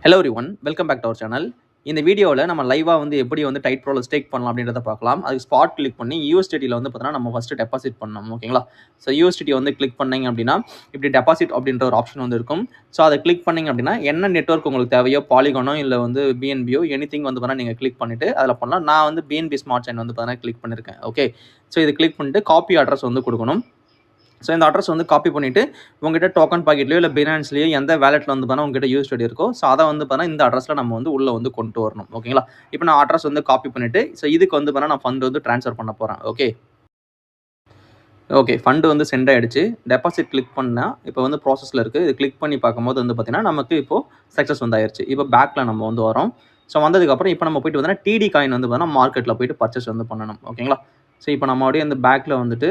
Hello everyone, welcome back to our channel. இந்த வீடியோவில் நம்ம லைவாக வந்து எப்படி வந்து டைட் ப்ரோவில் ஸ்டேக் பண்ணலாம் அப்படின்றத பார்க்கலாம். அதுக்கு ஸ்பாட் கிளிக் பண்ணி யூஎஸ்டிடியில் வந்து பார்த்தீங்கன்னா நம்ம ஃபஸ்ட்டு டெபாசிட் பண்ணணும். ஓகேங்களா? ஸோ யூஎஸ்டிடி வந்து கிளிக் பண்ணிங்க அப்படின்னா இப்படி டெபாசிட் அப்படின்ற ஒரு ஆப்ஷன் வந்து இருக்கும். ஸோ அதை கிளிக் பண்ணிங்க அப்படின்னா என்ன நெட்வொர்க் உங்களுக்கு தேவையோ, பாலிகானோ இல்லை வந்து பிஎன்பியோ எனிதிங் வந்து பார்த்தீங்கன்னா நீங்கள் கிளிக் பண்ணிவிட்டு அதில் பண்ணலாம். நான் வந்து பிஎன்பி ஸ்மார்ட் செயின் வந்து பார்த்தீங்கன்னா கிளிக் பண்ணியிருக்கேன். ஓகே, ஸோ இது கிளிக் பண்ணிட்டு காப்பி அட்ரஸ் வந்து கொடுக்கணும். ஸோ இந்த அட்ரஸ் வந்து காப்பி பண்ணிவிட்டு உங்கள்கிட்ட டோக்கன் பாக்கெட்லையோ இல்லை பினான்ஸ்லையோ எந்த வேலெட்டில் வந்து பார்த்தா உங்கள்கிட்ட யூஎஸ்டிடி இருக்கோ, ஸோ அதை வந்து பார்த்தா இந்த அட்ரஸில் நம்ம வந்து உள்ளே வந்து கொண்டு வரணும். ஓகேங்களா? இப்போ நான் அட்ரஸ் வந்து காப்பி பண்ணிவிட்டு ஸோ இதுக்கு வந்து பார்த்தா நான் ஃபண்ட் வந்து ட்ரான்ஸ்ஃபர் பண்ண போகிறேன். ஓகே, ஃபண்டு வந்து சென்ட் ஆகிடுச்சு. டெபாசிட் கிளிக் பண்ணால் இப்போ வந்து ப்ராசஸில் இருக்குது. இது கிளிக் பண்ணி பார்க்கும்போது வந்து பார்த்தீங்கன்னா நமக்கு இப்போது சக்ஸஸ் வந்து ஆயிடுச்சு. இப்போ பேக்கில் நம்ம வந்து வரோம். ஸோ வந்ததுக்கப்புறம் இப்போ நம்ம போய்ட்டு பார்த்தீங்கன்னா டிடி காயின் வந்து பார்த்தீங்கன்னா மார்க்கெட்டில் போய்ட்டு பர்ச்சேஸ் வந்து பண்ணணும். ஓகேங்களா? ஸோ இப்போ நம்ம அப்படியே அந்த பேக்கில் வந்துட்டு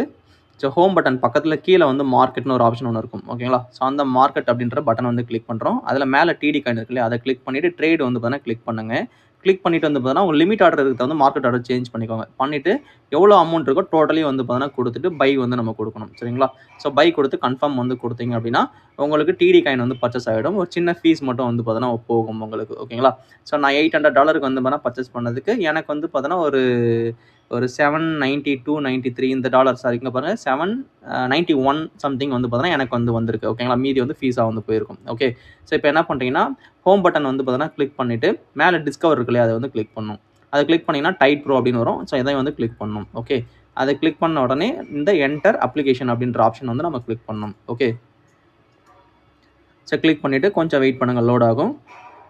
ஸோ ஹோம் பட்டன் பக்கத்தில் கீழே வந்து மார்க்கெட்னு ஒரு ஆப்ஷன் ஒன்று இருக்கும். ஓகேங்களா? ஸோ அந்த மார்க்கெட் அப்படின்ற பட்டன் வந்து கிளிக் பண்ணுறோம். அதில் மேலே டிடி காயின் இருக்கு இல்லையா, அதை கிளிக் பண்ணிவிட்டு ட்ரேட் வந்து பார்த்தீங்கன்னா கிளிக் பண்ணுங்கள். கிளிக் பண்ணிவிட்டு வந்து பார்த்தீங்கன்னா உங்கள் லிமிட் ஆர்டர் இருக்கிறத வந்து மார்க்கெட் ஆர்டர் சேஞ்ச் பண்ணிக்கோங்க. பண்ணிவிட்டு எவ்வளோ அமௌண்ட் இருக்கோ டோட்டலி வந்து பார்த்தீங்கன்னா கொடுத்துட்டு பை வந்து நம்ம கொடுக்கணும். சரிங்களா? ஸோ பை கொடுத்து கன்ஃபார்ம் வந்து கொடுத்தீங்க அப்படின்னா உங்களுக்கு டிடி காயின் வந்து பர்ச்சேஸ் ஆகிடும். ஒரு சின்ன ஃபீஸ் மட்டும் வந்து பார்த்தீங்கன்னா போகும் உங்களுக்கு. ஓகேங்களா? ஸோ நான் $800 வந்து பார்த்தீங்கன்னா பர்ச்சேஸ் பண்ணதுக்கு எனக்கு வந்து பார்த்தீங்கன்னா ஒரு $792.93 இந்த டாலர் சாரி இங்கே பாருங்கள் 791 சம்திங் வந்து பார்த்தீங்கன்னா எனக்கு வந்து வந்திருக்கு. ஓகேங்களா? மீதி வந்து ஃபீஸாக வந்து போயிருக்கும். ஓகே, ஸோ இப்போ என்ன பண்ணுறீங்கன்னா ஹோம் பட்டன் வந்து பார்த்தீங்கன்னா கிளிக் பண்ணிவிட்டு மேலே டிஸ்கவர் இருக்கு இல்லையா, அதை வந்து கிளிக் பண்ணணும். அதை கிளிக் பண்ணிங்கன்னா டைட் ப்ரோ அப்படின்னு வரும். ஸோ இதை வந்து கிளிக் பண்ணணும். ஓகே, அதை கிளிக் பண்ண உடனே இந்த என்டர் அப்ளிகேஷன் அப்படின்ற ஆப்ஷன் வந்து நம்ம கிளிக் பண்ணணும். ஓகே, ஸோ கிளிக் பண்ணிவிட்டு கொஞ்சம் வெயிட் பண்ணுங்கள், லோட் ஆகும்.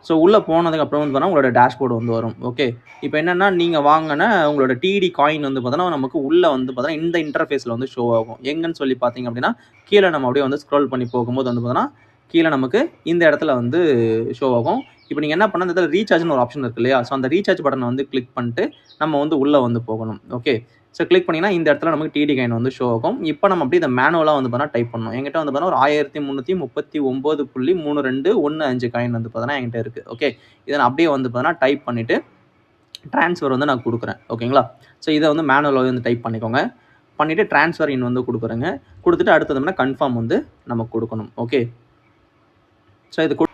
ஸோ உள்ளே போனதுக்கப்புறம் வந்து பார்த்தா உங்களோட டேஷ்போர்டு வந்து வரும். ஓகே, இப்போ என்னென்னா நீங்கள் வாங்கின உங்களோட டிடி காயின் வந்து பார்த்தோன்னா நமக்கு உள்ளே வந்து பார்த்தோன்னா இந்த இன்டர்ஃபேஸில் வந்து ஷோ ஆகும். எங்கன்னு சொல்லி பார்த்தீங்க அப்படின்னா கீழே நம்ம அப்படியே வந்து ஸ்க்ரோல் பண்ணி போகும்போது வந்து பார்த்தோன்னா கீழே நமக்கு இந்த இடத்துல வந்து ஷோ ஆகும். இப்போ நீங்கள் என்ன பண்ணால் இந்த இடத்துல ரீசார்ஜ்னு ஒரு ஆப்ஷன் இருக்குது இல்லையா, ஸோ அந்த ரீசார்ஜ் பட்டனை வந்து கிளிக் பண்ணிட்டு நம்ம வந்து உள்ளே வந்து போகணும். ஓகே, ஸோ கிளிக் பண்ணிங்கன்னா இந்த இடத்துல நமக்கு டிடி காயின் வந்து ஷோ ஆகும். இப்போ நம்ம அப்படியே இந்த மேனுவலாக வந்து பார்த்தா டைப் பண்ணணும். என்கிட்ட வந்து பார்த்தா ஒரு 1339.3215 காயின் வந்து பார்த்தோன்னா என்கிட்ட இருக்குது. ஓகே, இதை நான் அப்படியே வந்து பார்த்தோன்னா டைப் பண்ணிவிட்டு ட்ரான்ஸ்ஃபர் வந்து நான் கொடுக்குறேன். ஓகேங்களா? ஸோ இதை வந்து மேனுவலாக வந்து டைப் பண்ணிக்கோங்க. பண்ணிவிட்டு ட்ரான்ஸ்ஃபர் இன் வந்து கொடுக்குறேங்க. கொடுத்துட்டு அடுத்ததுனா கன்ஃபார்ம் வந்து நம்ம கொடுக்கணும். ஓகே,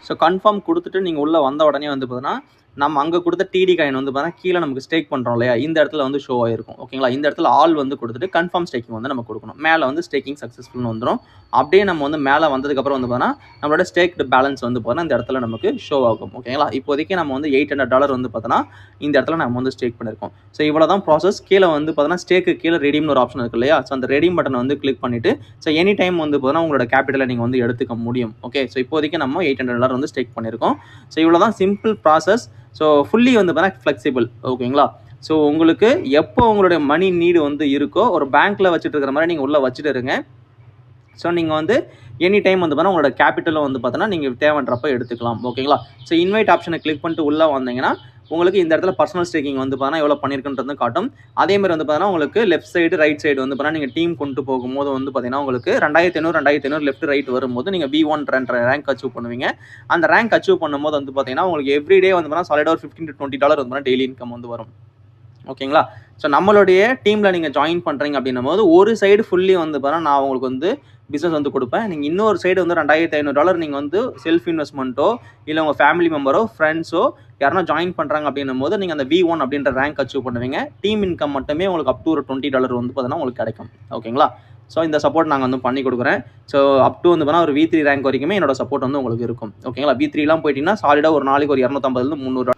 ஸோ கன்ஃபார்ம் கொடுத்துட்டு நீங்கள் உள்ளே வந்த உடனே வந்து பார்த்தீங்கன்னா நம்ம அங்கே கொடுத்த டிடி காயின் வந்து பார்த்தீங்கன்னா கீழே நமக்கு ஸ்டேக் பண்ணுறோம் இல்லையா, இந்த இடத்துல வந்து ஷோ ஆகிருக்கும். ஓகேங்களா? இந்த இடத்துல ஆல் வந்து கொடுத்துட்டு கன்ஃபார்ம் ஸ்டேக்கிங் வந்து நம்ம கொடுக்கணும். மேலே வந்து ஸ்டேக்கிங் சக்ஸஸ்ஃபுல்னு வந்துடும். அப்படியே நம்ம வந்து மேலே வந்ததுக்கப்புறம் வந்து பார்த்தீங்கன்னா நம்மளோட ஸ்டேக்டு பேலன்ஸ் வந்து பார்த்தீங்கன்னா இந்த இடத்துல நமக்கு ஷோ ஆகும். ஓகேங்களா? இப்போதைக்கு நம்ம வந்து $800 வந்து பார்த்தோன்னா இந்த இடத்துல நம்ம வந்து ஸ்டேக் பண்ணியிருக்கோம். ஸோ இவ்வளோ தான் ப்ராசஸ். கீழே வந்து பார்த்தீங்கன்னா ஸ்டேக்கு கீழே ரெடீம்னு ஒரு ஆப்ஷன் இருக்குது இல்லையா, ஸோ அந்த ரெடீம் பட்டனை வந்து கிளிக் பண்ணிவிட்டு ஸோ எனி டைம் வந்து பார்த்தீங்கன்னா உங்களோட கேபிட்டலை நீங்கள் வந்து எடுத்துக்க முடியும். ஓகே, ஸோ இப்போதைக்கு நம்ம $800 வந்து ஸ்டேக் பண்ணியிருக்கோம். ஸோ இவ்வளோ தான் சிம்பிள் ப்ராசஸ். ஸோ ஃபுல்லி வந்து பார்த்தீங்கன்னா ஃப்ளெக்சிபிள். ஓகேங்களா? ஸோ உங்களுக்கு எப்போ உங்களுடைய மணி நீடு வந்து இருக்கோ ஒரு பேங்க்கில் வச்சுட்டு இருக்கிற மாதிரி நீங்கள் உள்ளே வச்சுட்டு இருங்க. ஸோ நீங்கள் வந்து எனி டைம் வந்து பார்த்தா உங்களோட கேபிட்டலும் வந்து பார்த்தோன்னா நீங்கள் தேவைன்றப்ப எடுத்துக்கலாம். ஓகேங்களா? ஸோ இன்வைட் ஆப்ஷனை கிளிக் பண்ணிட்டு உள்ளே வந்தீங்கன்னா உங்களுக்கு இந்த இடத்துல பர்சனல் ஸ்டேக்கிங் வந்து பார்த்தா எவ்வளோ பண்ணியிருக்குன்றது காட்டும். அதேமாதிரி வந்து பார்த்தீங்கன்னா உங்களுக்கு லெஃப்ட் சைடு ரைட் சைடு வந்து பார்த்தா நீங்கள் டீம் கொண்டு போகும்போது வந்து பார்த்தீங்கன்னா உங்களுக்கு 2500 லெஃப்ட் ரைட் வரும்போது நீங்கள் V1 ரேங்க் அச்சீவ் பண்ணுவீங்க. அந்த ரேங்க் அச்சீவ் பண்ணும்போது வந்து பார்த்தீங்கன்னா உங்களுக்கு எவ்ரிடே வந்து பார்த்தீங்கன்னா சாலிடாக ஒரு $15 to $20 வந்து பார்த்தீங்கன்னா டெய்லி இன்கம் வந்து வரும். ஓகேங்களா? ஸோ நம்மளுடைய டீமில் நீங்கள் ஜாயின் பண்ணுறீங்க அப்படின்னும் போது ஒரு சைடு ஃபுல்லி வந்து பார்த்தீங்கன்னா நான் உங்களுக்கு வந்து பிஸ்னஸ் வந்து கொடுப்பேன். நீங்கள் இன்னொரு சைடு வந்து $2500 நீங்கள் வந்து செல்ஃப் இன்வெஸ்ட்மெண்ட்டோ இல்லை உங்கள் ஃபேமிலி மெம்பரோ ஃப்ரெண்ட்ஸோ யாருன்னா ஜாயின் பண்ணுறாங்க அப்படின்னும் போது நீங்கள் அந்த V1 அப்படின்ற ரேங்க் அச்சீவ் பண்ணுவீங்க. டீம் இன்கம் மட்டுமே உங்களுக்கு அப் டு ஒரு $20 வந்து பார்த்தீங்கன்னா உங்களுக்கு கிடைக்கும். ஓகேங்களா? ஸோ இந்த சப்போர்ட் நாங்கள் வந்து பண்ணி கொடுக்குறேன். ஸோ அப் டு வந்து பார்த்தா ஒரு V3 ரேங்க் வரைக்குமே என்னோட சப்போர்ட் வந்து உங்களுக்கு இருக்கும். ஓகேங்களா? V3லாம் போயிட்டீங்கன்னா சாலிடாக ஒரு நாளைக்கு ஒரு $250 to $300.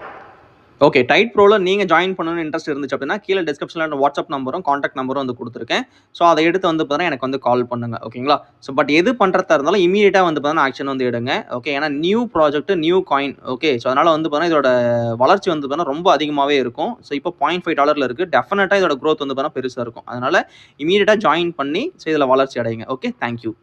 ஓகே, டைட் ப்ரோவில் நீங்கள் ஜாயின் பண்ணணும்னு இன்ட்ரெஸ்ட் இருந்துச்சு அப்படின்னா கீழே டிஸ்கிரிப்ஷனில் வாட்ஸ்அப் நம்பரும் காண்டாக்ட் நம்பரும் வந்து கொடுத்துருக்கேன். ஸோ அதை எடுத்து வந்து பார்த்தீங்கன்னா எனக்கு வந்து கால் பண்ணுங்கள். ஓகேங்களா? ஸோ பட் எது பண்ணுறதா இருந்தாலும் இமீடியட்டாக வந்து பார்த்தீங்கன்னா ஆக்ஷன் வந்து எடுங்க. ஓகே, ஏன்னா new project new coin. Okay, so அதனால் வந்து பார்த்தீங்கன்னா இதோட வளர்ச்சி வந்து பார்த்தீங்கன்னா ரொம்ப அதிகமாகவே இருக்கும். ஸோ இப்போ $0.5 இருக்குது. டெஃபினட்டாக இதோட க்ரோத் வந்து பார்த்தீங்கன்னா பெருசாக இருக்கும். அதனால் இமீடியட்டாக ஜாயின் பண்ணி ஸோ இதில் வளர்ச்சி அடையுங்க. Okay, thank you.